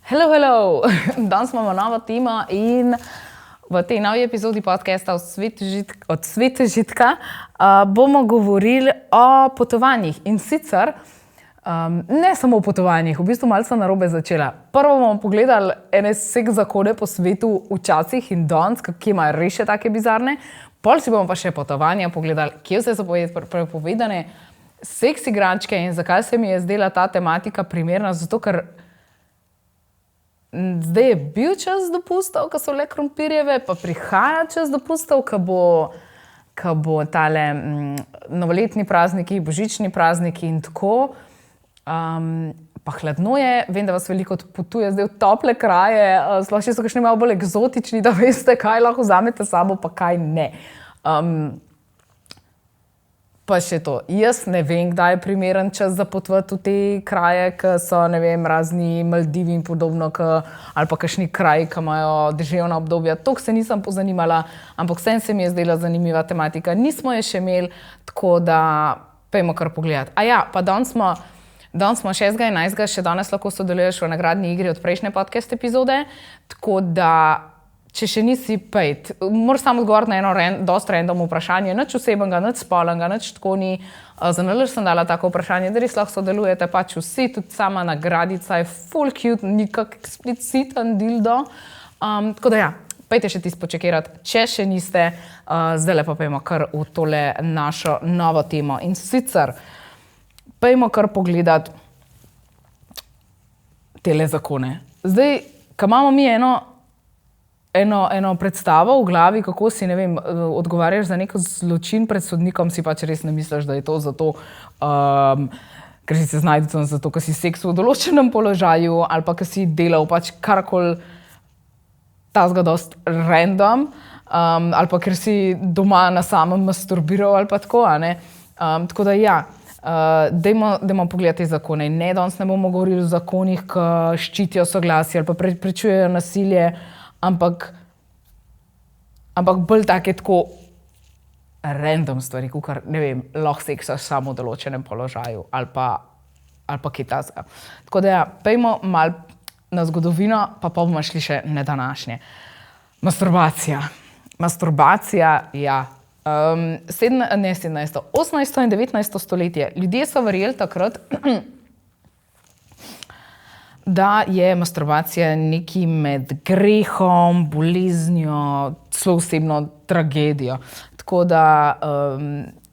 Hello, hello! Danes imamo novo temo in v tej novi epizodi podcasta od Svetežitka bomo govorili o potovanjih. In sicer ne samo o potovanjih, v bistvu malce narobe začela. Prvo bomo pogledali ene sek zakone po svetu včasih in danes, ki imajo res še take bizarne. Pol si bomo pa še potovanja pogledali, kje vse so prepovedane seks igračke in zakaj se mi je zdela ta tematika primerna, zato ker zdaj je bil čas dopustov, ko so le krompirjeve, pa prihaja čas dopustov, ko bo tale novoletni prazniki, božični prazniki in tako. Pa hladno je, vem, da vas veliko potuje zdaj v tople kraje, sploh še so kakšni malo bolj eksotični, da veste, kaj lahko vzamete s sabo, pa kaj ne. Pa še to, jaz ne vem, kdaj je primeren čas za potovati v te kraje, ki so, ne vem, razni Maldivi in podobno, ali pa kakšni kraji, ki imajo deževna obdobja. Toliko se nisem pozanimala, ampak vsem se mi je zdela zanimiva tematika. Nismo je še imeli, tako da pojmo kar pogledati. Pa danes smo 6.11. še danes lahko sodeluješ v nagradni igri od prejšnje podcast epizode, tako da če še nisi pejt, moraš samo odgovoriti na eno dost random vprašanje, nič osebnega, nič spolnega, nič tako ni. Za nalaž sem dala tako vprašanje, da res lahko sodelujete pač vsi, tudi sama nagradica je full cute, nikak ekspliciten dildo. Tako da pejte še tisto počekirati, če še niste, zdaj pa pejmo kar v tole našo novo temo. In sicer, pejmo kar pogledati tele zakone. Zdaj, ko imamo mi eno predstavo v glavi, kako si, ne vem, odgovarjaš za neko zločin pred sodnikom, si pač res ne misliš, da je to zato, ker si se znajdel zato, ker si seks v določenem položaju ali pa ker si delal pač karkoli tazga dost random, ali pa ker si doma na samem masturbiral ali pa tako, tako da dajmo pogledati te zakone. Ne, danes ne bomo govorili o zakonih, ki ščitijo soglasje ali pa preprečujejo nasilje, ampak bolj take tako random stvari, kakor, ne vem, lahko seksaš samo v določenem položaju ali pa kaj takega. Tako da pejmo malo na zgodovino, pa bomo šli še na današnje. Masturbacija, 18. in 19. stoletje. Ljudje so verjeli takrat, da je masturbacija nekaj med grehom, boleznijo, celo osebno tragedijo. Tako da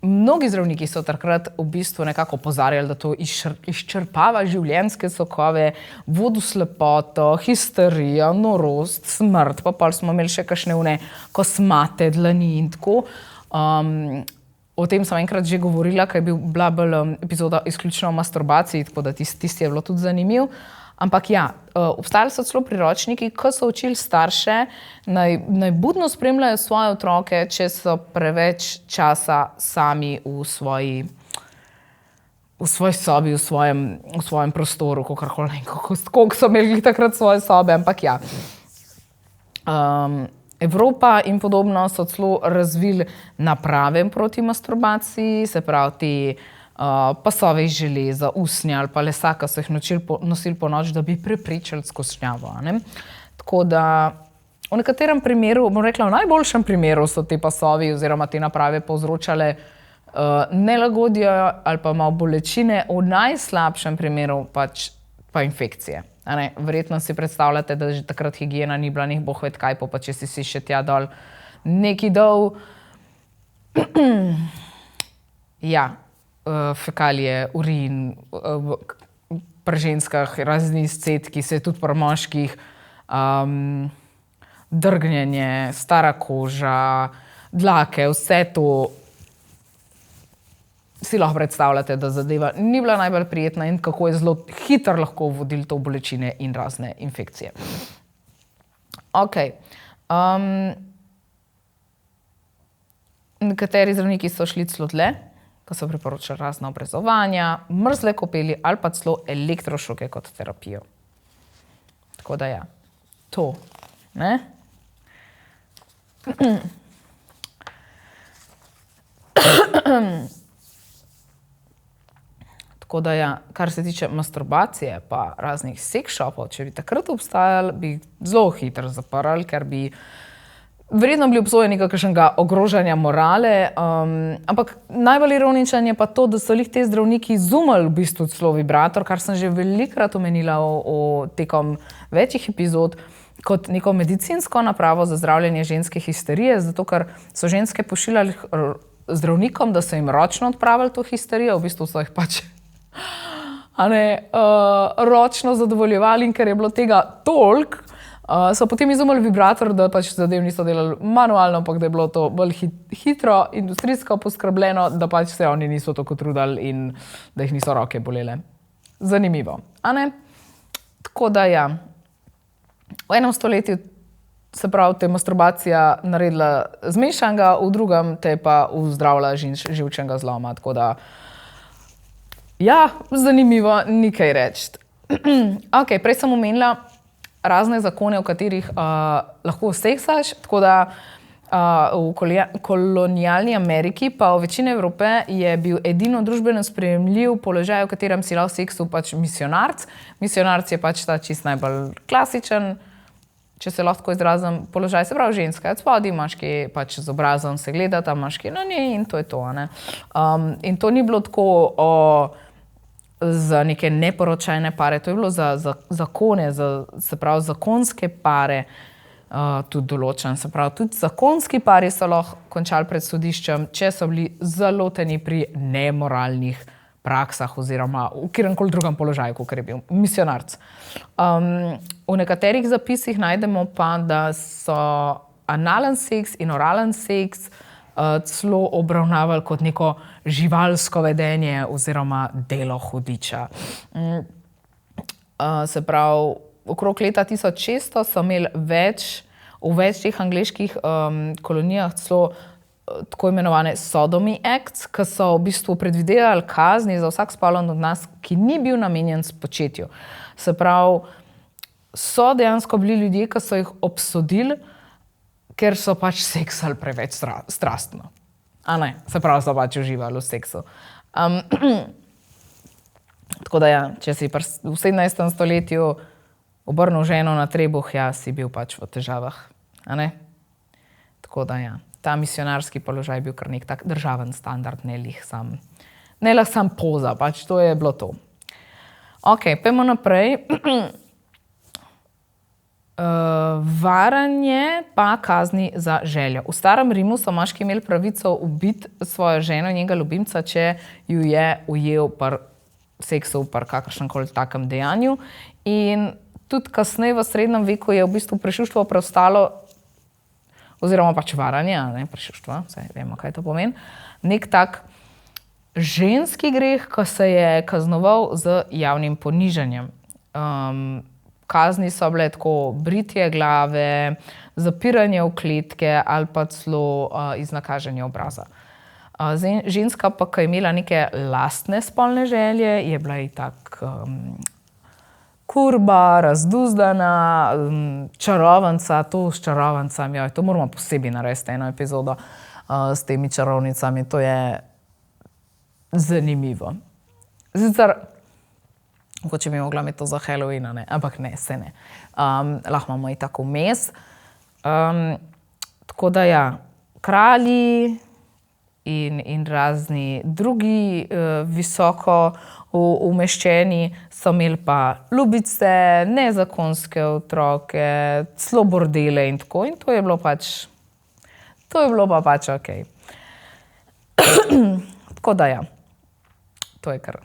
mnogi zdravniki so takrat v bistvu nekako opozarjali, da to izčrpava življenjske sokove, vodi v slepoto, histerijo, norost, smrt, pa pol smo imeli še kakšne kosmate dlani in tako. O tem sem enkrat že govorila, ker je bila bolj epizoda izključno o masturbaciji, tako da tisti je bilo tudi zanimiv. Ampak obstajali so celo priročniki, ko so učili starše, naj budno spremljajo svoje otroke, če so preveč časa sami v svoji sobi, v svojem prostoru, koliko so imeli takrat svoje sobe, ampak Evropa in podobno so celo razvili naprave proti masturbaciji, se pravi ti pasove iz železa, usnja ali pa lesa, ki so jih nosili po noč, da bi preprečili skušnjavo. Tako da v nekaterem primeru, bom rekla, v najboljšem primeru so te pasovi oziroma te naprave povzročale nelagodje ali pa malo bolečine, v najslabšem primeru pa infekcije. Verjetno si predstavljate, da že takrat higiena ni bila njih bohvet kaj, pa če si še tja dol neki dol. Fekalije, urin, pri ženskah razni izcedki, se tudi pri moških, drgnjenje, stara koža, dlake, vse to si lahko predstavljate, da zadeva ni bila najbolj prijetna in kako je zelo hitro lahko vodilo to bolečine in razne infekcije. Nekateri zdravniki so šli celo dlje, ko so priporočali razna obrezovanja, mrzle kopeli ali pa celo elektrošoke kot terapijo. Tako da to, ne? Tako da ja, kar se tiče masturbacije pa raznih seks shopov, če bi takrat obstajali, bi zelo hitro zaprli, ker bi verjetno bili obsojeni kakšnega ogrožanja morale, ampak najbolj ironičen je pa to, da so lih te zdravniki izumili v bistvu celo vibrator, kar sem že velikokrat omenila tekom večjih epizod, kot neko medicinsko napravo za zdravljenje ženske histerije, zato ker so ženske pošiljali zdravnikom, da so jim ročno odpravili to histerijo, v bistvu so jih pač ročno zadovoljevali, in ker je bilo tega toliko, so potem izumili vibrator, da pač zadev niso delali manualno, ampak da je bilo to bolj hitro, industrijsko poskrbljeno, da pač se oni niso tako trudili in da jih niso roke bolele. Zanimivo, a ne? Tako da ja, v enem stoletju se pravi, te masturbacija naredila zmešanega, v drugem te pa vzdravila živčnega zloma, tako da ja, zanimivo, ni kaj reči. Ok, prej sem omenila razne zakone, v katerih lahko seksaš, tako da v kolonialni Ameriki pa v večini Evrope je bil edino družbeno sprejemljiv položaj, v katerem si lahko seksu pač misionarc. Misionarc je pač ta čist najbolj klasičen, če se lahko izrazim, položaj, se pravi ženska je spodaj, moški pač z obrazom se gledata, moški na njej in to je to. Ne? In to ni bilo tako za neke neporočajne pare, to je bilo za zakone, se pravi zakonske pare tudi določen. Se pravi, tudi zakonski pari so lahko končali pred sodiščem, če so bili zaloteni pri nemoralnih praksah oziroma v kjerkoli drugem položaju, kot je bil misionarc. V nekaterih zapisih najdemo pa, da so analen seks in oralen seks celo obravnavali kot neko živalsko vedenje oziroma delo hudiča. Se pravi, okrog leta 1600 so imeli v več teh angleških kolonijah celo tako imenovane sodomy acts, ki so v bistvu predvidevali kazni za vsak spolni odnos, ki ni bil namenjen spočetju. Se pravi, so dejansko bili ljudje, ki so jih obsodili, ker so pač seksali preveč strastno. A ne, se pravi, so pač uživali v seksu. Tako da ja, če si v 17. stoletju obrnil ženo na trebuh, ja, si bil pač v težavah. A ne? Tako da ja, ta misionarski položaj je bil kar nek tak državen standard, ne lahko sam poza, pač to je bilo to. Ok, pojmo naprej. Varanje pa kazni za željo. V starem Rimu so moški imeli pravico ubiti svojo ženo in njega ljubimca, če ju je ujel pri seksu, pri kakršnemkoli takem dejanju. In tudi kasneje v srednjem veku je v bistvu prešuštvo preostalo, oziroma pač varanje, ne prešuštvo, vse vemo, kaj to pomeni, nek tak ženski greh, ko se je kaznoval z javnim ponižanjem. Kazni so bile tako britje glave, zapiranje v kletke ali pa celo iznakaženje obraza. Ženska pa, ki je imela neke lastne spolne želje, je bila itak kurba, razduzdana, čarovanca, to s čarovancami, to moramo posebej narediti eno epizodo s temi čarovnicami, to je zanimivo. Sicer če bi mogla imeti to za Halloween, ne? Ampak ne, se ne. Lahko imamo i tako vmes. Tako da ja, kralji in razni drugi visoko umeščeni so imeli pa ljubice, nezakonske otroke, celo bordele in tako. In to je bilo pa pač ok. Tako da ja, to je kar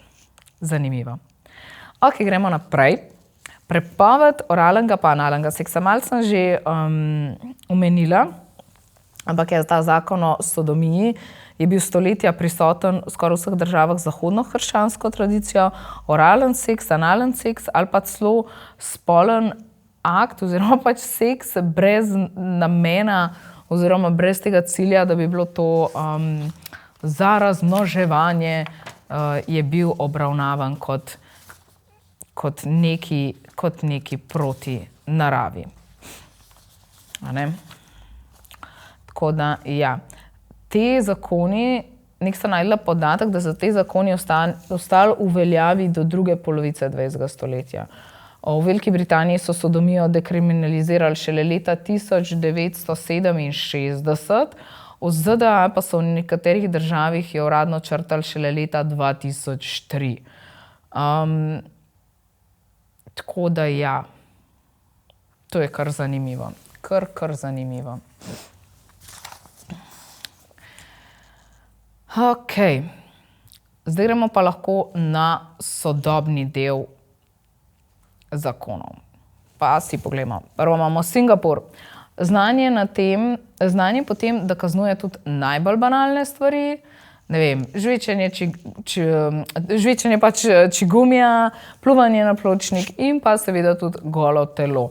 zanimivo. Ok, gremo naprej. Prepoved oralenga pa analnega seksa. Malo sem že omenila, ampak je ta zakon o sodomiji je bil stoletja prisoten v skoraj vseh državah z zahodno-hrščansko tradicijo. Oralen seks, analen seks ali pa celo spolen akt oziroma pač seks brez namena oziroma brez tega cilja, da bi bilo to za razmnoževanje, je bil obravnavan kot neki proti naravi. A ne? Tako da, ja, te zakoni nek sta najdla podatek, da so te zakoni ostali v veljavi do druge polovice 20. stoletja. V Veliki Britaniji so sodomijo dekriminalizirali šele leta 1967, v ZDA pa so v nekaterih državah jo uradno črtali šele leta 2003. Tako da ja, to je kar zanimivo. Kar zanimivo. Ok, zdaj gremo pa lahko na sodobni del zakonov. Pa si pogledamo. Prvo imamo Singapur. Znanje po tem, da kaznuje tudi najbolj banalne stvari, ne vem, žvečenje pač čigumija, pluvanje na pločnik in pa seveda tudi golo telo.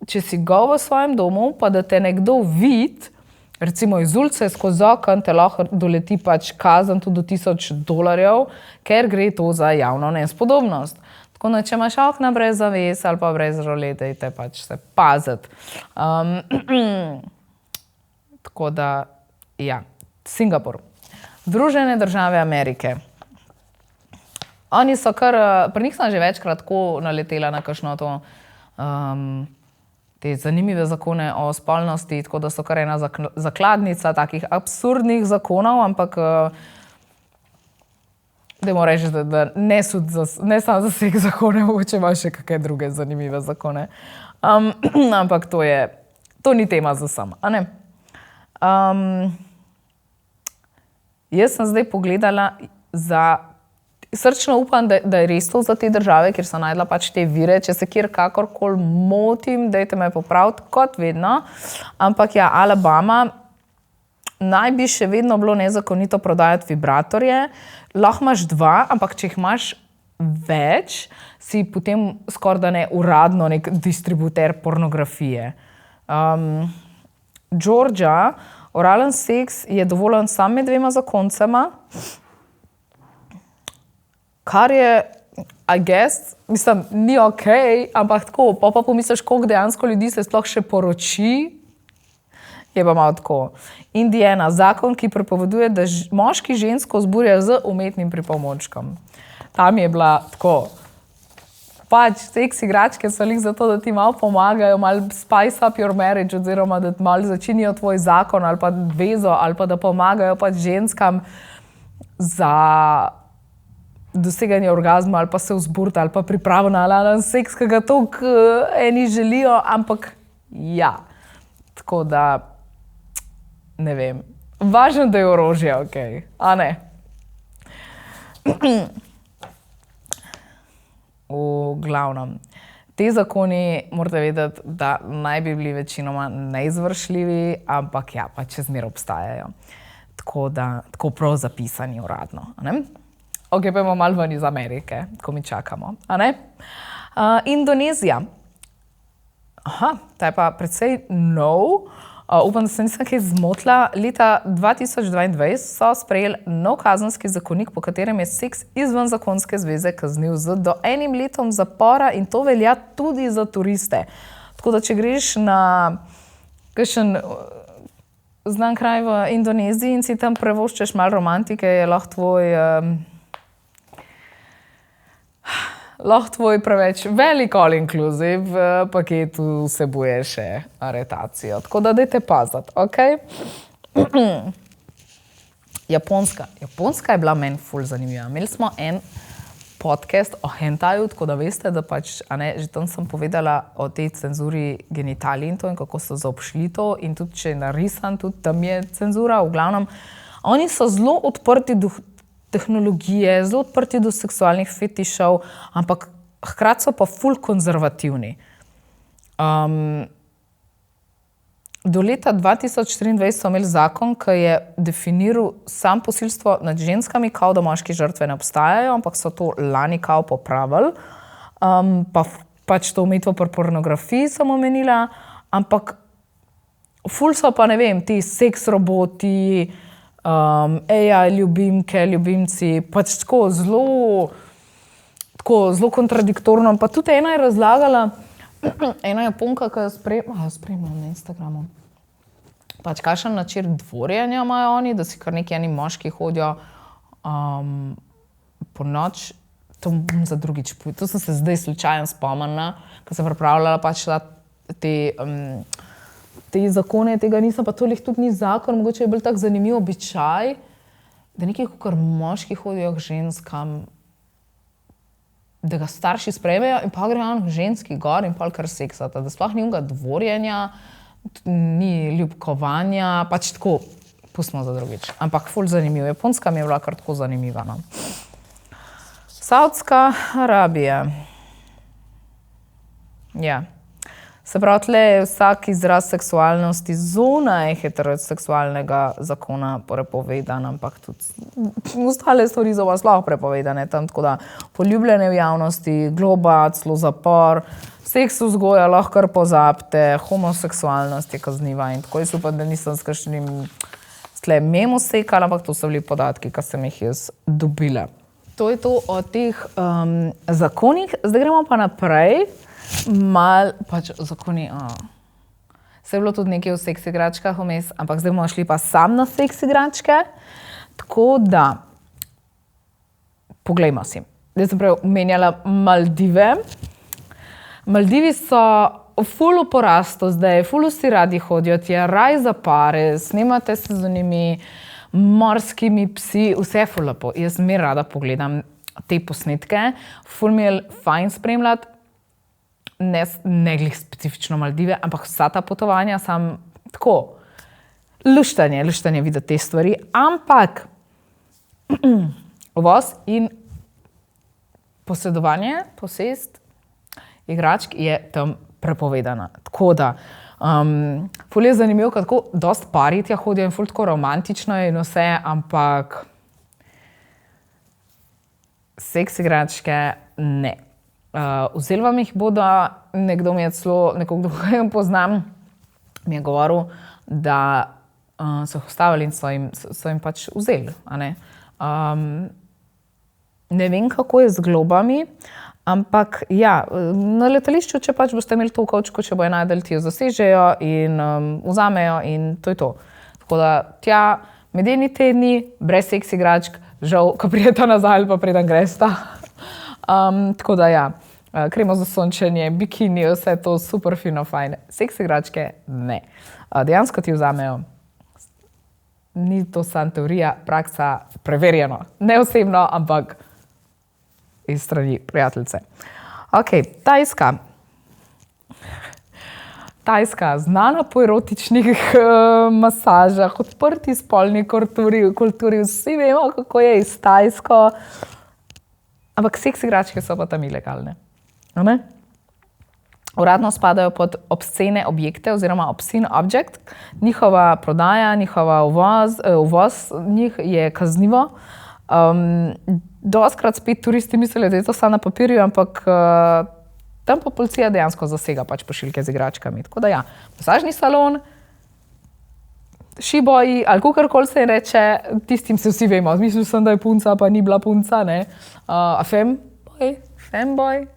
Če si gol v svojem domu, pa da te nekdo vidi, recimo iz ulice, skozi okno, te lahko doleti pač kazen tudi do $1000, ker gre to za javno nespodobnost. Tako da, če imaš okna brez zaves ali pa brez rolet, dajte pač se paziti. Tako da, ja, Singapur. Združene države Amerike. Oni so pri njih sem že večkrat tako naletela na kakšno to, te zanimive zakone o spolnosti, tako da so kar ena zakladnica takih absurdnih zakonov, ampak dajmo reči, da ne samo za vseh zakone, mogoče ima še kakšne druge zanimive zakone. Ampak to ni tema za sam, a ne? Jaz sem zdaj pogledala srčno upam, da je res to za te države, kjer so najdla pač te vire. Če se kjer kakorkoli motim, dajte me popraviti, kot vedno. Ampak ja, Alabama naj bi še vedno bilo nezakonito prodajati vibratorje. Lahko imaš 2, ampak če jih imaš več, si potem skoraj da ne uradno nek distributer pornografije. Georgia, oralen seks je dovoljen samo med 2 zakoncema, kar je, I guess, mislim, ni okej, ampak tako, pa pomisliš, koliko dejansko ljudi se sploh še poroči, je pa malo tako. Indiana, zakon, ki prepoveduje, da moški žensko vzburja z umetnim pripomočkom. Tam je bila tako, pač seks igračke so lih zato, da ti malo pomagajo, malo spice up your marriage, oziroma da malo začinijo tvoj zakon ali pa vezo, ali pa da pomagajo pač ženskam za doseganje orgazma ali pa se vzburiti ali pa pripravo na analen seks, ki ga toliko eni želijo, ampak ja, tako da ne vem. Važno, da je orožje, okej, a ne? V glavnem, te zakoni morate vedeti, da naj bi bili večinoma neizvršljivi, ampak ja, pa čez zmeraj obstajajo. Tako da, tako prav zapisani uradno, a ne? Ok, pa imamo malo ven iz Amerike, ko mi čakamo, a ne? Indonezija. Aha, ta je pa precej nov. Upam, da se nisem kaj zmotila. Leta 2022 so sprejeli nov kazenski zakonik, po katerem je seks izven zakonske zveze kazniv z do 1 letom zapora in to velja tudi za turiste. Tako da, če greš na kakšen znan kraj v Indoneziji in si tam prevoščeš malo romantike, je lahko tvoj preveč velik all-inclusive paket vsebuje še aretacijo. Tako da dajte paziti, okej? Japonska. Japonska je bila meni ful zanimiva. Imeli smo en podcast o hentaju, tako da veste, da pač, a ne, že tam sem povedala o tej cenzuri genitalij in to in kako so zaobšli to in tudi, če je narisan, tudi tam je cenzura. V glavnem, oni so zelo odprti do tehnologije, zelo odprti do seksualnih fetišov, ampak hkrati so pa ful konzervativni. Do leta 2023 so imeli zakon, ki je definiral sam posilstvo nad ženskami, kao da moški žrtve ne obstajajo, ampak so to lani kao popravili. Pač to omejitev pri pornografiji sem omenila, ampak ful so pa, ne vem, ti seks roboti, AI ljubimke, ljubimci, pač tako zelo kontradiktorno. Pa tudi ena je razlagala, ena Japonka, ki jo spremljam na Instagramu. pač kakšen način dvorjenja imajo oni, da si kar neki eni moški hodijo po noč, to bom za drugič povedala. To sem se zdaj slučajno spomnila, ko sem pripravljala pač te zakone, tega nisem, pa tolih tudi ni zakon, mogoče je bil tak zanimiv običaj, da nekaj kakor moški hodijo k ženskam, da ga starši sprejmejo in pa grejo k ženski gor in pol kar seksata, da sploh ni unga dvorjenja, ni ljubkovanja, pač tako, pustimo za drugič. Ampak ful zanimiv. Japonska mi je bila kar tako zanimiva. No. Saudska Arabija. Ja. Se pravi, tle je vsak izraz seksualnosti zunaj heteroseksualnega zakona prepovedan, ampak tudi ostale stvari so pa sploh prepovedane. Tam tako da poljubljene v javnosti, globa, celo zapor, seks vzgoja lahko kar pozabite, homoseksualnost je kazniva in tako je super, da nisem s kakšnim tle memo sekala, ampak to so bili podatki, ki sem jih jaz dobila. To je to o teh zakonih. Zdaj gremo pa naprej. Pač zakoni, se je bilo tudi nekaj o seks igračkah vmes, ampak zdaj bomo šli pa sam na seks igračke. Tako da, poglejmo si. Zdaj sem prej omenjala Maldive. Maldivi so ful v porastu zdaj, ful vsi radi hodijo, je raj za pare, snemate se z onimi morskimi psi, vse je ful lepo. Jaz mi rada pogledam te posnetke, ful mi je fajn spremljati. Ne glih specifično Maldive, ampak vsa ta potovanja sam tako luštanje videti te stvari, ampak uvoz in posedovanje, posest igračk je tam prepovedana. Tako da, ful je zanimivo, kako dost pari tja hodijo in ful tako romantično je in vse, ampak seks igračke ne. Vzeli vam jih bodo, nekdo mi je celo, nekoga poznam, mi je govoril, da so jih ustavili in so jim pač vzeli. Ne vem, kako je z globami, ampak ja, na letališču, če pač boste imeli to v kovčku, če bojo najdeli, ti jo zasežejo in vzamejo in to je to. Tako da tja medeni tedni, brez seks igračk, žal, ko prijeta nazaj ali pa preden gresta. Tako da ja, kremo za sončenje, bikini, vse to super fino, fajn. Seks igračke ne. Dejansko ti vzamejo. Ni to samo teorija, praksa preverjeno. Ne osebno, ampak iz strani prijateljice. Ok, Tajska, znana po erotičnih masažah, odprti spolni kulturi, vsi vemo, kako je iz Tajsko. Ampak seks igračke so pa tam ilegalne. Uradno spadajo pod obscene objekte oziroma obscene object. Njihova prodaja, njihova uvoz njih je kaznivo. Dostkrat spet turisti mislijo, da je to samo na papirju, ampak tam pa policija dejansko zasega pač pošiljke z igračkami. Tako da ja, masažni salon, šiboji ali kakorkoli se reče, tistim se vsi vemo. Mislil sem, da je punca, pa ni bila punca, ne. A femboy?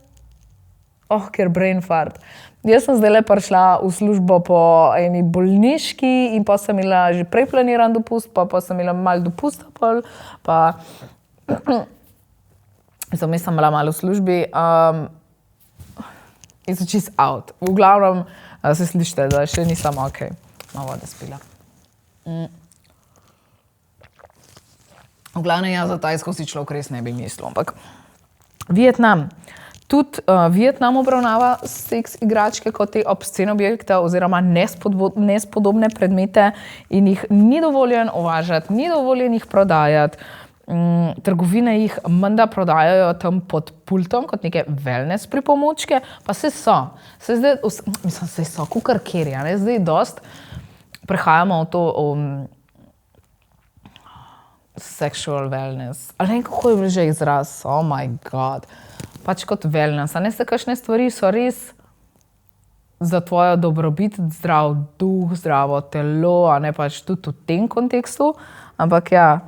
Ker brain fart. Jaz sem zdaj prišla v službo po eni bolniški in pa sem imela že prej planiran dopust, pa sem imela malo dopusta pa sem bila malo v službi. In so čist out. V glavnem se slišite, da še nisem ok. Malo vode spila. V glavnem za Tajsko si človek res ne bi mislil, ampak Vietnam. Tudi Vietnam obravnava seks igračke kot te obscene objekte oziroma nespodobne predmete in jih ni dovoljen uvažati, ni dovoljen jih prodajati. Trgovine jih menda prodajajo tam pod pultom kot neke wellness pripomočke, pa se so. Se so kukarkeri, ne? Zdaj dost prehajamo v to sexual wellness. Ali ne, kako je bil že izraz? Oh my god. Pač kot wellness. A ne se kakšne stvari so res za tvojo dobrobit, zdrav duh, zdravo telo, a ne pač tudi v tem kontekstu. Ampak ja,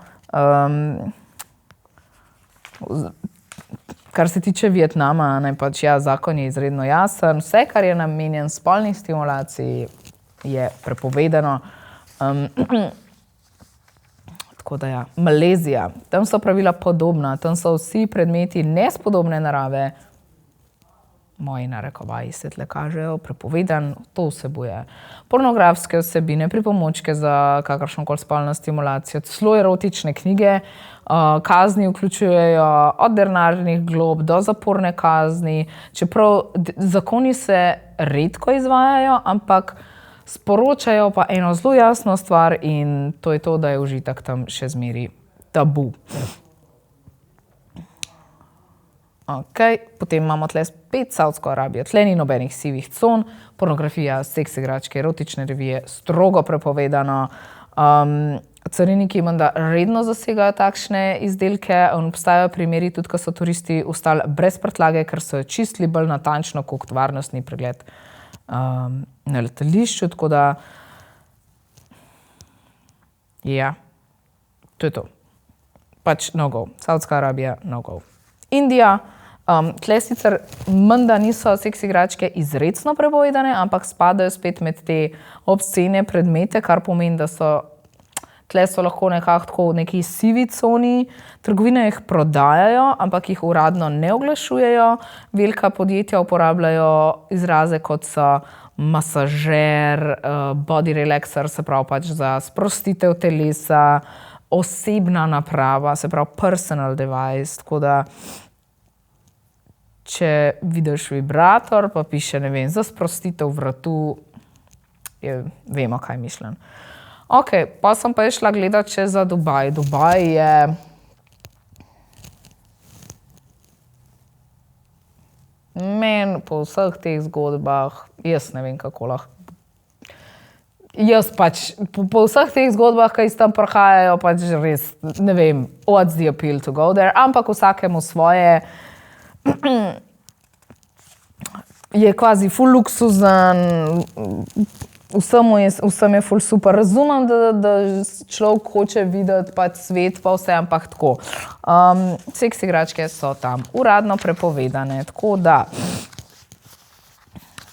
kar se tiče Vietnama, ne pač ja, zakon je izredno jasen. Vse, kar je namenjen spolni stimulaciji, je prepovedano. Tako da ja, Malezija, tam so pravila podobna, tam so vsi predmeti nespodobne narave, moji narekovaji se tle kažejo, prepovedan, to vsebuje pornografske vsebine, pripomočke za kakršnokoli spolno stimulacijo, celo erotične knjige, kazni vključujejo od denarnih glob do zaporne kazni, čeprav zakoni se redko izvajajo, ampak sporočajo pa eno zelo jasno stvar in to je to, da je užitek tam še zmeri tabu. Okay. Potem imamo tle spet Saudsko Arabijo, tle ni nobenih sivih con, pornografija, seks igračke, erotične revije, strogo prepovedano. Cariniki menda redno zasegajo takšne izdelke, obstajajo primeri tudi, ko so turisti ostali brez prtljage, ker so jo čistili bolj natančno kot varnostni pregled na letališču, tako da ja, to je to. Pač no go. Saudska Arabija, no go. Indija, tle sicer menda niso seks igračke izrecno prepovedane, ampak spadajo spet med te obscene predmete, kar pomeni, da so tle so lahko nekako tako v neki sivi coni, trgovine jih prodajajo, ampak jih uradno ne oglašujejo, velika podjetja uporabljajo izraze kot so masažer, body relaxer, se pravi pač za sprostitev telesa, osebna naprava, se pravi personal device, tako da če vidiš vibrator, pa piše, ne vem, za sprostitev vratu, vemo, kaj mišljam. Ok, pa sem pa šla gledati še za Dubaj. Dubaj je meni po vseh teh zgodbah, jaz ne vem, kako lahko. Jaz pač, po vseh teh zgodbah, ki iz tam prihajajo, pač res, ne vem, what's the appeal to go there, ampak vsakemu svoje je kvazi ful luksuzen, vsem je ful super. Razumem, da človek hoče videti pač svet pa vse, ampak tako. Seks igračke so tam uradno prepovedane, tako da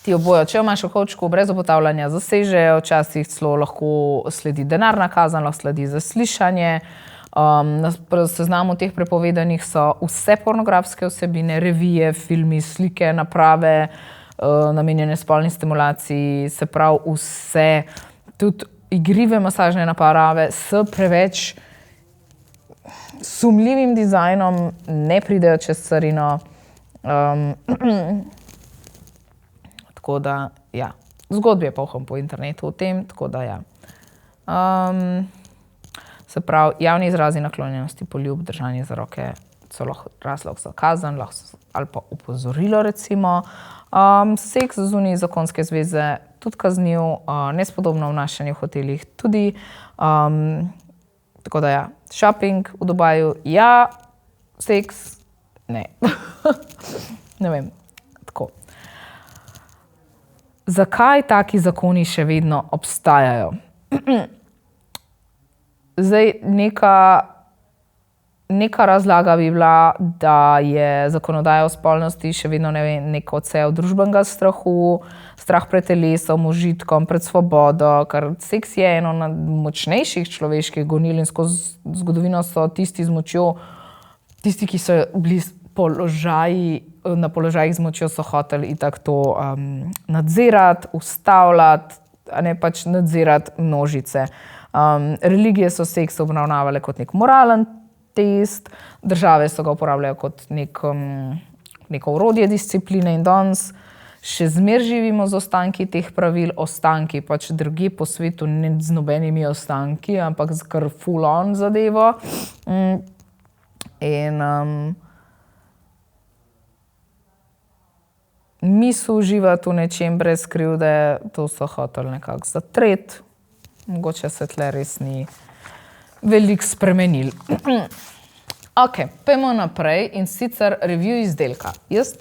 ti obojo, če imaš v kovčku brez obotavljanja, zasežejo, včasih celo lahko sledi denarna kazen, lahko sledi zaslišanje. Na seznamu teh prepovedanih so vse pornografske vsebine, revije, filmi, slike, naprave, namenjene spolni stimulaciji, se pravi vse, tudi igrive masažne naprave s preveč sumljivim dizajnom, ne pridejo čez carino. Tako da, ja, zgodbe pohom po internetu o tem, tako da, ja. Se pravi, javni izrazi naklonjenosti, poljub, držanje za roke so lahko razlog za kazen, ali pa opozorilo recimo. Seks zunaj zakonske zveze tudi kazniv, nespodobno vnašanje v hotelih tudi. Tako da ja, shopping v Dubaju, ja, seks, ne. Ne vem, tako. Zakaj taki zakoni še vedno obstajajo? Zdaj, neka razlaga bi bila, da je zakonodaja o spolnosti še vedno nek odsev družbenega strahu, strah pred telesom, užitkom, pred svobodo, ker seks je eno od močnejših človeških gonil in skozi zgodovino so tisti z močjo, tisti, ki so bili na položajih z močjo, so hoteli itak to nadzirati, ustavljati, a ne pač nadzirati množice. Religije so seks obravnavale kot nek moralen test, države so ga uporabljale kot neko orodje discipline in danes še zmeraj živimo z ostanki teh pravil, ostanki pač drugje po svetu, ne z nobenimi ostanki, ampak z kar full on zadevo. In misel uživati v nečem brez krivde, to so hoteli nekako zatreti. Mogoče se tle res ni veliko spremenil. Ok, pojmo naprej in sicer review izdelka. Jaz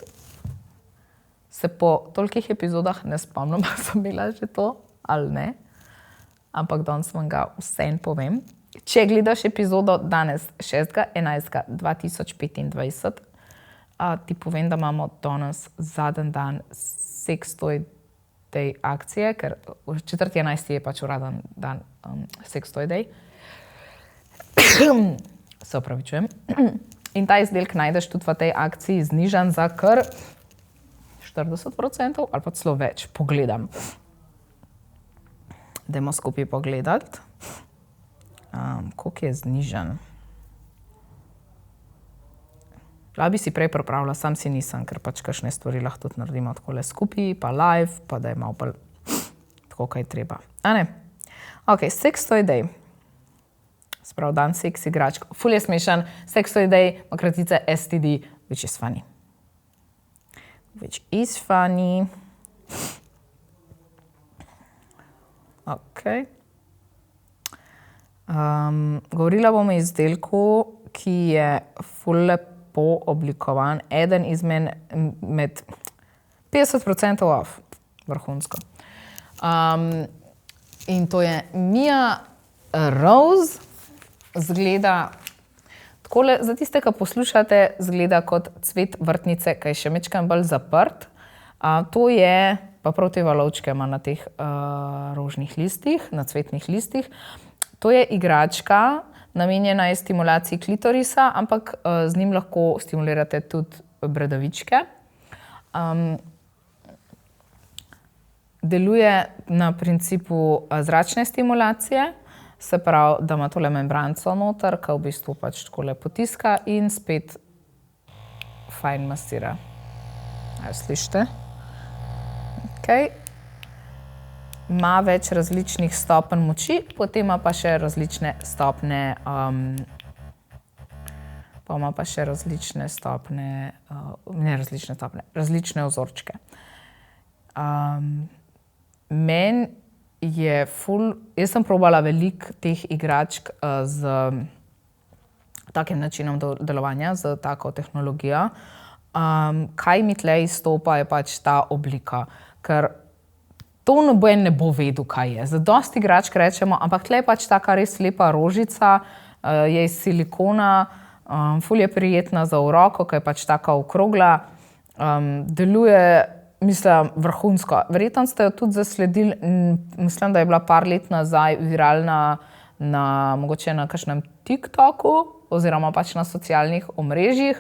se po tolikih epizodah ne spomnim, pa sem bila že to ali ne, ampak danes vam ga vseeno povem. Če gledaš epizodo danes 6.11.2025, ti povem, da imamo danes zadnji dan 6. tej akcije, ker 4.11. je pač uraden dan Sex Toy Day. Se opravičujem. In ta izdelek najdeš tudi v tej akciji znižan za kar 40% ali pa celo več. Pogledam. Dajmo skupaj pogledati, koliko je znižan. Bi si prej pripravila, sam si nisem, ker pač kakšne stvari lahko tudi naredimo takole skupaj, pa live, pa da je malo bolj tako, kaj treba. A ne? Ok, Sex Toy Day. Sprav dan seks igračk. Ful je smešen. Sex Toy Day, kratica STD, which is funny. Which is funny. Ok. Govorila bom o izdelku, ki je ful lepo oblikovan. Eden med 50% off. Vrhunsko. In to je Mia Rose. Zgleda takole, za tiste, ki poslušate, zgleda kot cvet vrtnice, ki je še mečkam bolj zaprt. To je, pa prav te valovčke ima na teh rožnih listih, na cvetnih listih. To je igračka, namenjena je stimulaciji klitorisa, ampak z njim lahko stimulirate tudi bradavičke. Deluje na principu zračne stimulacije, se pravi, da ima tole membranco noter, ki v bistvu pač takole potiska in spet fajn masira. Slišite? Okay. Ima več različnih stopenj moči, potem ima pa še različne stopne, različne vzorčke. Meni je jaz sem probala veliko teh igračk z takim načinom delovanja, z tako tehnologijo. Kaj mi tle izstopa je pač ta oblika, ker to noben ne bo vedel, kaj je. Za dosti igračk rečemo, ampak tle je pač taka res lepa rožica, je iz silikona, ful je prijetna za v roko, ker je pač taka okrogla, deluje mislim, vrhunsko. Verjetno ste jo tudi zasledili, mislim, da je bila par let nazaj viralna mogoče na kakšnem TikToku oziroma pač na socialnih omrežjih.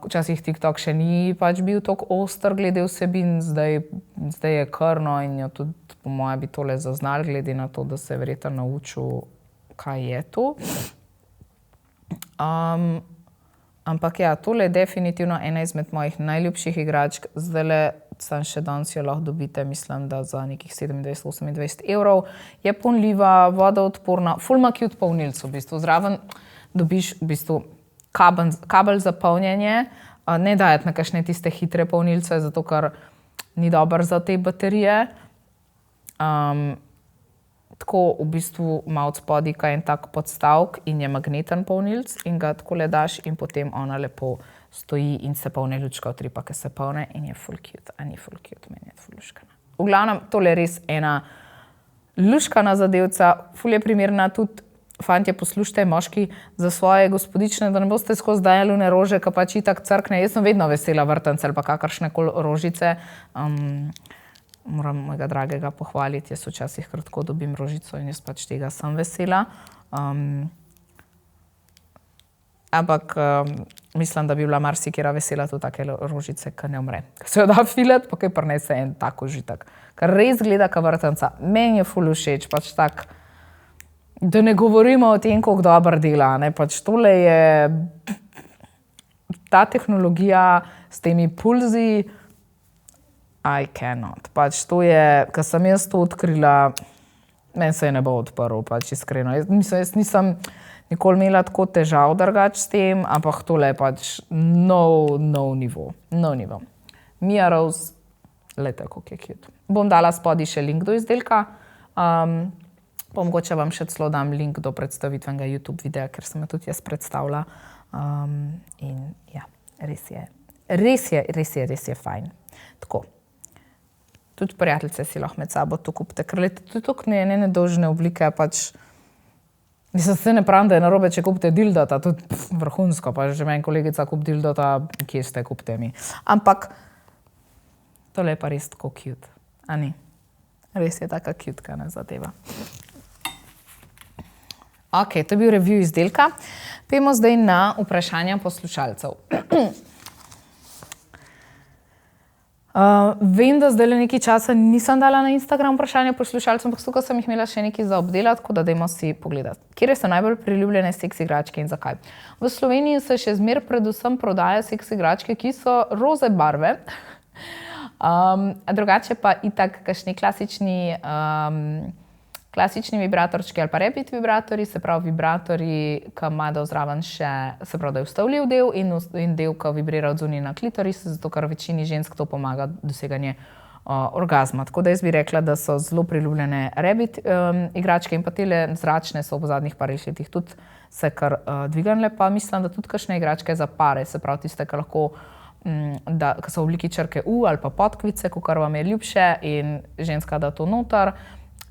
Včasih TikTok še ni pač bil toliko oster glede vsebin, zdaj je krno in jo tudi po moje bi tole zaznali, glede na to, da se je verjetno naučil, kaj je to. Ampak ja, tole je definitivno ena izmed mojih najljubših igračk. Zdajle sem še danes jo lahko dobite, mislim, da za nekih 27-28 evrov. Je ponljiva, vodoodporna, ful ima cute polnilec v bistvu. Zraven dobiš v bistvu kabel za polnjenje, ne dajati na kakšne tiste hitre polnilce, zato ker ni dober za te baterije. Tako v bistvu ima od spodika en tak podstavek in je magneten polnilec in ga takole daš in potem ona lepo stoji in se polne lučka utripa, ki se polne in je ful cute. A ni ful cute, meni je ful luškana. V glavnem, tole je res ena luškana zadevca, ful je primerna tudi, fantje, poslušajte, moški, za svoje gospodične, da ne boste skozi dajali one rože, ki pač itak crkne. Jaz sem vedno vesela vrtance ali pa kakršne koli rožice. Moram mojega dragega pohvaliti, jaz včasih kratko dobim rožico in jaz pač tega sem vesela. Ampak mislim, da bi bila marsikera vesela tudi take rožice, ki ne umre. Se jo da filet, pa kaj prinese en tak užitek. Ker res gleda ka vrtanca. Meni je ful všeč, pač tak, da ne govorimo o tem, koliko dobro dela. Ne? Pač tole je ta tehnologija s temi pulzi, I cannot. Pač to je, ko sem jaz to odkrila, meni se je ne bo odprl, pač iskreno. Jaz nisem nikoli imela tako težav drugače s tem, ampak tole je pač nov nivo. Mia Rose, glejte, koliko je cute. Bom dala spodaj še link do izdelka, pa mogoče vam še celo dam link do predstavitvenega YouTube videa, ker sem jo tudi jaz predstavila. In ja, res je fajn. Tako. Tudi prijateljice si lahko med sabo to kupite, ker tudi tukaj ne nedolžne oblike, pač mislim, se ne pravim, da je narobe, če kupite dildata, tudi vrhunsko, pa že meni kolegica kup dildata, kje ste, kupite mi. Ampak Tole je pa res tako cute, a ni? Res je taka cute, ne zadeva. Ok, to je bil review izdelka. Pojmo zdaj na vprašanja poslušalcev. Vem, da zdaj nekaj časa nisem dala na Instagram vprašanja poslušalcev, ampak tukaj sem jih imela še nekaj za obdelati, tako da dajmo si pogledati. Kje so najbolj priljubljene seks igračke in zakaj? V Sloveniji se še zmeraj predvsem prodaja seks igračke, ki so roze barve. Drugače pa itak kakšni klasični vibratorčki ali pa Rapid vibratorji, se pravi vibratorji, ki imajo zraven še, se pravi, da je vstavljiv del in del, ki vibrira od zunaj na klitoris, zato ker večini žensk to pomaga doseganje orgazma. Tako da jaz bi rekla, da so zelo priljubljene Rapid igračke in pa tele zračne so v zadnjih par letih tudi se kar dvignile, pa mislim, da tudi kakšne igračke za pare, se pravi tiste, ki lahko ki so v obliki črke U ali pa podkvice, kakor vam je ljubše in ženska da to noter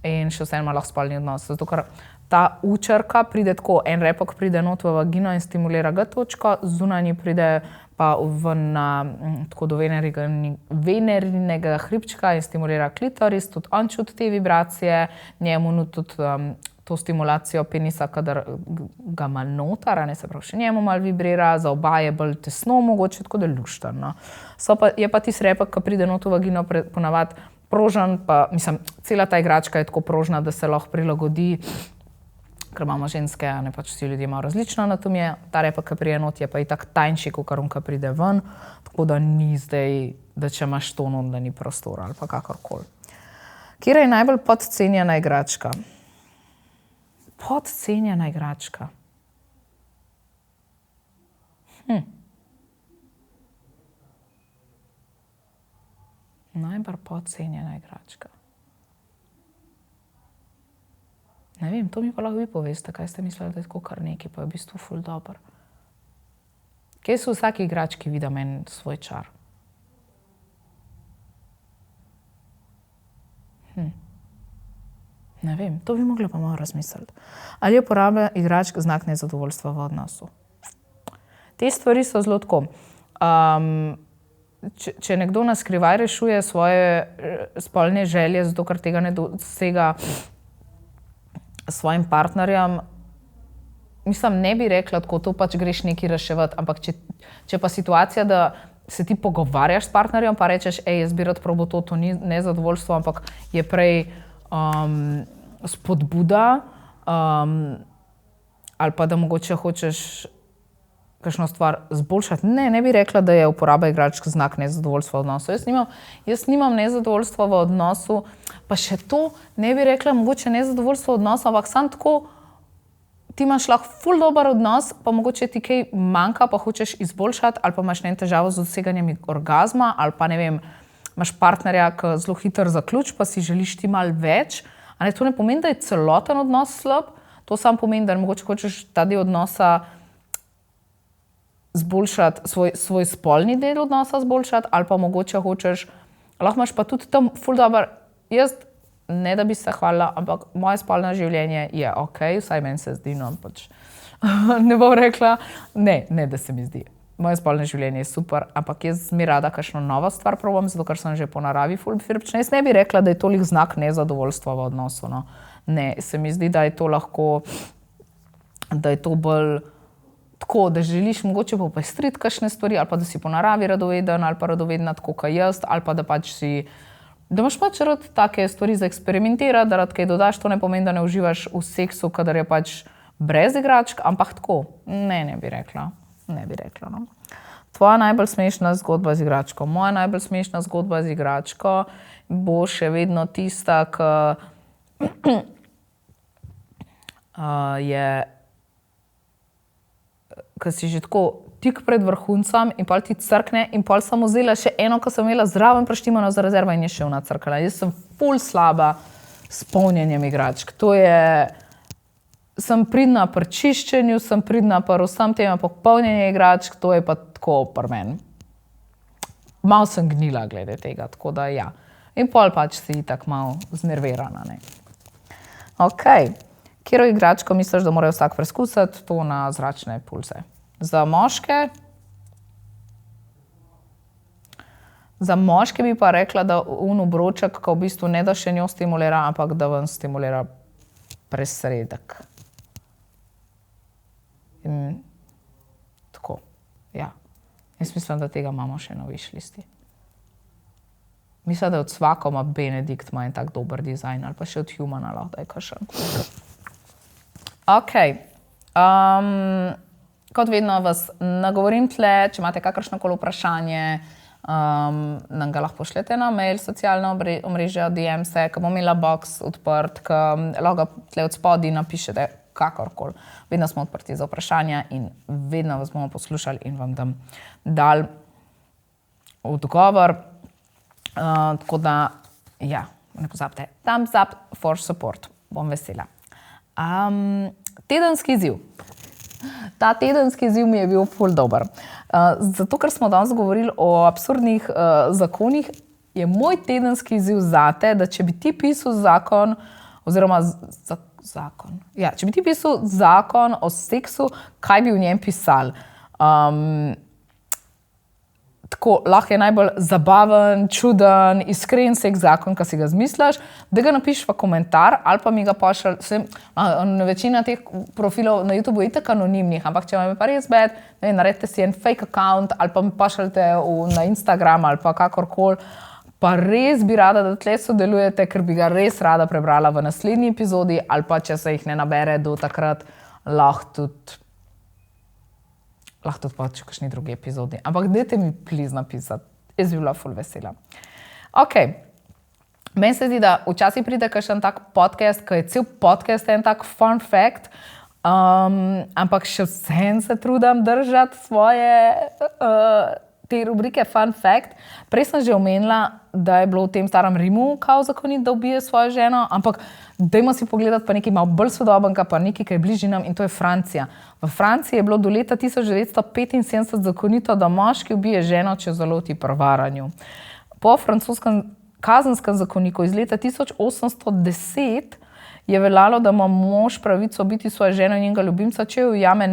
in še vseeno ima lahko spolni odnos. Zato, ker ta U-črka pride tako, en repok pride not v vagino in stimulira G-točko, zunanji pride pa na tako do venerinega hribčka in stimulira klitoris, tudi on čuti te vibracije, njemu tudi to stimulacijo penisa, kadar ga malo noter, se pravi, še njemu malo vibrira, za oba je bolj tesno mogoče, tako da je lušten. Je pa tisti repok, ki pride not v vagino ponavadi prožen, pa mislim, cela ta igračka je tako prožna, da se lahko prilagodi, ker imamo ženske, ne pač vsi ljudje imajo različno anatomijo, ta repok, ki pride not, je pa itak tanjši, kakor on, ki pride ven, tako da ni zdaj, da če imaš to not, da ni prostora ali pa kakorkoli. Katera je najbolj podcenjena igračka? Podcenjena igračka. Najbolj podcenjena igračka. Ne vem, to mi pa lahko vi poveste, kaj ste mislili, da je tako kar nekaj, pa je v bistvu ful dober. Kje so v vsaki igrački vidim en svoj čar? Ne vem, to bi mogla pa malo razmisliti. Ali je uporaba igračk znak nezadovoljstva v odnosu? Te stvari so zelo tako. Če nekdo na skrivaj rešuje svoje spolne želje, zato ker tega ne dosega svojim partnerjem, mislim, ne bi rekla tako, to pač greš nekaj reševati, ampak če pa situacija, da se ti pogovarjaš s partnerjem, pa rečeš, jaz bi rad probal to ni nezadovoljstvo, ampak je prej spodbuda, ali pa da mogoče hočeš kakšno stvar zboljšati. Ne bi rekla, da je uporaba igračk znak nezadovoljstva v odnosu. Jaz nimam nezadovoljstva v odnosu, pa še to ne bi rekla mogoče nezadovoljstvo v odnosu, ampak sam tako, ti imaš lahko ful dober odnos, pa mogoče ti kaj manjka, pa hočeš izboljšati, ali pa imaš težavo z doseganjem orgazma, ali pa ne vem, imaš partnerja, ki zelo hitro zaključi, pa si želiš ti malo več. To ne pomeni, da je celoten odnos slab, to samo pomeni, da mogoče hočeš ta del odnosa zboljšati, svoj spolni del odnosa zboljšati, ali pa mogoče hočeš, lahko imaš pa tudi tam ful dober, jaz ne da bi se hvalila, ampak moje spolno življenje je okej, vsaj meni se zdi, no pač ne bom rekla, ne, da se mi zdi. Moje spolno življenje je super, ampak jaz mi rada kakšno novo stvar probam, zato ker sem že po naravi ful firpčna. Jaz ne bi rekla, da je toliko znak nezadovoljstva v odnosu, no. Ne, se mi zdi, da je to lahko, da je to bolj tako, da želiš mogoče popestriti kakšne stvari, ali pa da si po naravi radoveden, ali pa radovedna tako kot jaz, ali pa da pač da imaš pač rad take stvari za eksperimentirati, da rad kaj dodaš, to ne pomeni, da ne uživaš v seksu, kadar je pač brez igračk, ampak tako. Ne bi rekla. No. Tvoja najbolj smešna zgodba z igračko. Moja najbolj smešna zgodba z igračko bo še vedno tista, ki si že tako tik pred vrhuncem in pol ti crkne in pol sem vzela še eno, ki sem imela zraven preštimano za rezervo in je še ona crkala. Jaz sem ful slaba s polnjenjem igračk. Sem pridna pri čiščenju, sem pridna pri vsem tem, ampak polnjenje igračk, to je pa tako pri meni. Malo sem gnila glede tega, tako da ja. In pol pač si itak malo znervirana, ne. Okej. Katero igračko misliš, da mora vsak preskusiti? To na zračne pulze. Za moške Za moške bi pa rekla, da obroček, ko v bistvu ne da še njo stimulira, ampak da vam stimulira presredek. In tako, ja. Jaz mislim, da tega imamo še na wish-listi. Mislim, da od svakoma Benedikt ima en tak dober dizajn, ali pa še od Humana lahko da je kakšen. Ok. Kot vedno vas nagovorim tle, če imate kakršnokoli vprašanje, nam ga lahko pošljete na mail, socialna omrežja, DM-se, ko bom imela box odprt, ko lahko tle od spodaj napišete kakorkoli. Vedno smo odprti za vprašanja in vedno vas bomo poslušali in vam dal odgovor. Tako da, ja, ne pozabite, thumbs up for support. Bom vesela. Tedenski izziv. Ta tedenski izziv mi je bil ful dober. Zato, ker smo danes govorili o absurdnih zakonih, je moj tedenski izziv zate, da če bi ti pisal zakon, oziroma zakon, ja, če bi ti pisal zakon o seksu, kaj bi v njem pisal? Tako, lahko je najbolj zabaven, čuden, iskren seks zakon, ki si ga zmisliš, da ga napišeš v komentar ali pa mi ga pošlj. Večina teh profilov na YouTube je itak anonimnih, ampak če vam je pa res bad, naredite si en fake account ali pa mi pošljite na Instagram ali pa kakorkoli. Pa res bi rada, da tle sodelujete, ker bi ga res rada prebrala v naslednji epizodi ali pa če se jih ne nabere do takrat, lahko tudi pa če kakšni drugi epizodi. Ampak dajte mi please napisati. Jaz bi bila ful vesela. Ok. Meni se zdi, da včasih pride kakšen tak podcast, ki je cel podcast en tak fun fact, ampak še vsem se trudim držati svoje te rubrike fun fact. Prej sem že omenila, da je bilo v tem starem Rimu kao zakonit, da ubije svojo ženo, ampak dajmo si pogledati pa nekaj malo bolj sodobenega, pa nekaj, ki je bližje nam, in to je Francija. V Franciji je bilo do leta 1975 zakonito, da moški ubije ženo, če zaloti pri varanju. Po francoskem kazenskem zakoniku iz leta 1810 je veljalo, da ima mož pravico ubiti svojo ženo in njenega ljubimca, če jo ujame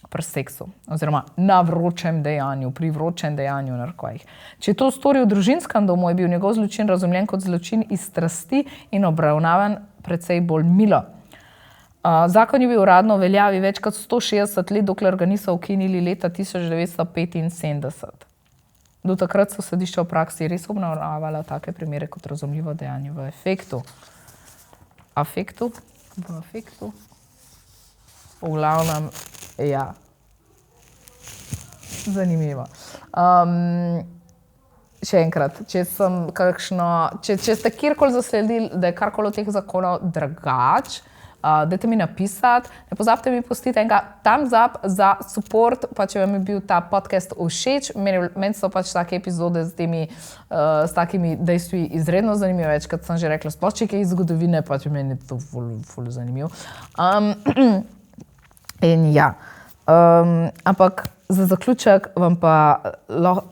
pri seksu, oziroma na vročem dejanju, pri vročem dejanju v narekovajih. Če je to storil v družinskem domu, je bil njegov zločin razumljen kot zločin iz strasti in obravnavan precej bolj milo. Zakon je bil uradno v veljavi več kot 160 let, dokler ga niso ukinili leta 1975. Do takrat so sodišča v praksi res obravnavala take primere kot razumljivo dejanje v afektu. V afektu? V glavnem, ja. Zanimivo. Še enkrat, če ste kjerkoli zasledili, da je karkoli od teh zakonov drugač, dajte mi napisati. Ne pozabite mi pustiti enega thumbs up za support, pa če vam je bil ta podcast všeč. Meni so pač take epizode s takimi dejstvi izredno zanimive, večkrat sem že rekla, sploh če kaj iz zgodovine, pač meni je to ful zanimivo. In ja, ampak za zaključek vam pa lahko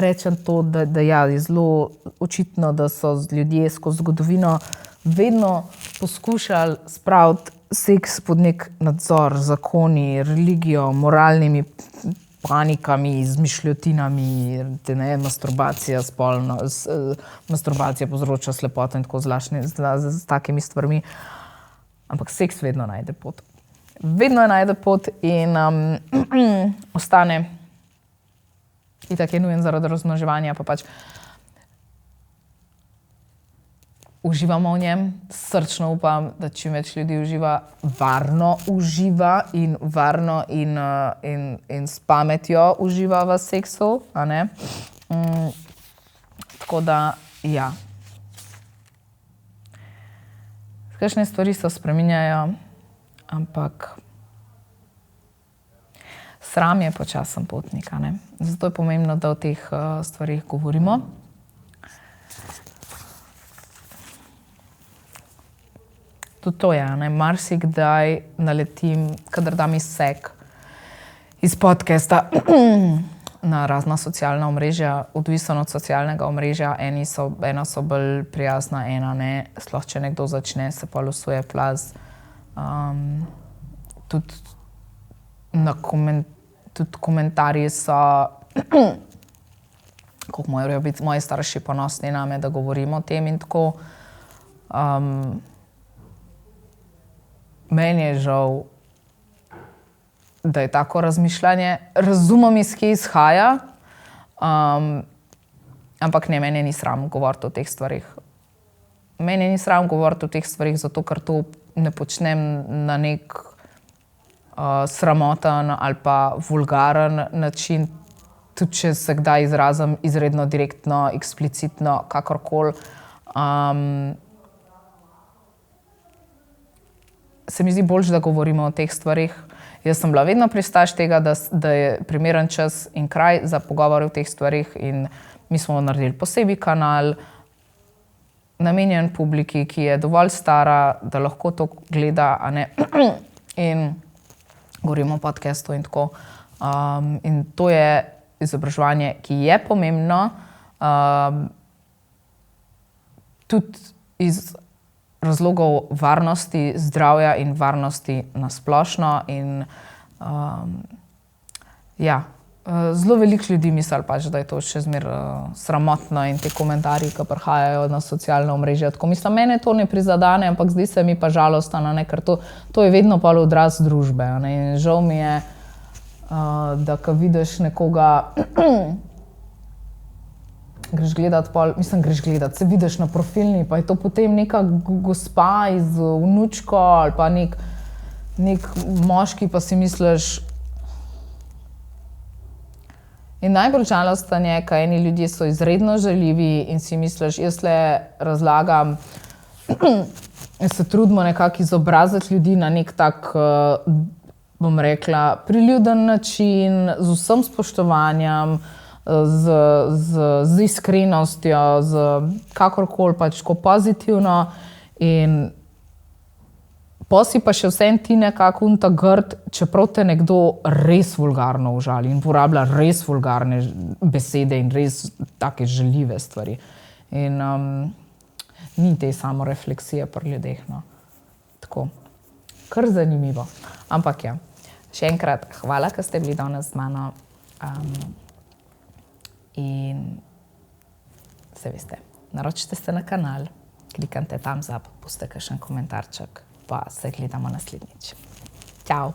rečem to, da ja, je zelo očitno, da so ljudje skozi zgodovino vedno poskušali spraviti seks pod nek nadzor, zakoni, religijo, moralnimi panikami, izmišljotinami, masturbacija povzroča slepoto in tako z takimi stvarmi. Ampak seks vedno najde pot. Vedno je najde pot in ostane. Itak je nujen zaradi razmnoževanja, pa pač uživamo v njem. Srčno upam, da čim več ljudi varno uživa in s pametjo uživa v seksu, a ne? Tako da, ja. Kakšne stvari se spreminjajo, ampak sram je počasen potnik, a ne? Zato je pomembno, da o teh stvarih govorimo. Tudi to je, ne? Marsikdaj naletim, kadar dam izsek iz podcasta na razna socialna omrežja, odvisno od socialnega omrežja. Ena so bolj prijazna, ena ne. Sploh, če nekdo začne, se pa losuje plaz. Tudi komentarji so kako morajo biti moji starši ponosni name, da govorimo o tem in tako. Meni je žal, da je tako razmišljanje. Razumem, iz kje izhaja, ampak ne, mene ni sram govoriti o teh stvarih. Mene ni sram govoriti o teh stvarih, zato ker to ne počnem na nek sramoten ali pa vulgaren način, tudi če se kdaj izrazim izredno direktno, eksplicitno, kakorkoli. Se mi zdi boljše, da govorimo o teh stvarih. Jaz sem bila vedno pristaš tega, da je primeren čas in kraj za pogovore o teh stvarih in mi smo naredili posebej kanal, namenjen publiki, ki je dovolj stara, da lahko to gleda, a ne, in govorimo o podcastu in tako. In to je izobraževanje, ki je pomembno, tudi iz razlogov varnosti, zdravja in varnosti na splošno. In zelo veliko ljudi misli pač, da je to še zmeraj sramotno in te komentarji, ki prihajajo na socialna omrežja. Tako mislim, mene to ne prizadene, ampak zdi se mi pa žalostno, ker to je vedno pa odraz družbe. In žal mi je, da ko vidiš nekoga, greš gledat, se vidiš na profilni, pa je to potem neka gospa iz vnučko ali pa nek moški, pa si misliš. In najbolj žalosten je, ko eni ljudje so izredno žaljivi in si misliš, jaz le razlagam in se trudimo nekako izobraziti ljudi na nek tak, bom rekla, priljuden način, z vsem spoštovanjem, z iskrenostjo, z kakorkoli pač tako pozitivno. In potem si pa še vsem ti nekako ta grd, čeprav te nekdo res vulgarno užali in uporablja res vulgarne besede in res take žaljive stvari. In ni te samorefleksije pri ljudeh, no. Tako, kar zanimivo. Ampak ja, še enkrat hvala, ker ste bili danes z mano. In se veste, naročite se na kanal, kliknite thumbs up, pustite kakšen komentarček, pa se gledamo naslednjič. Čau!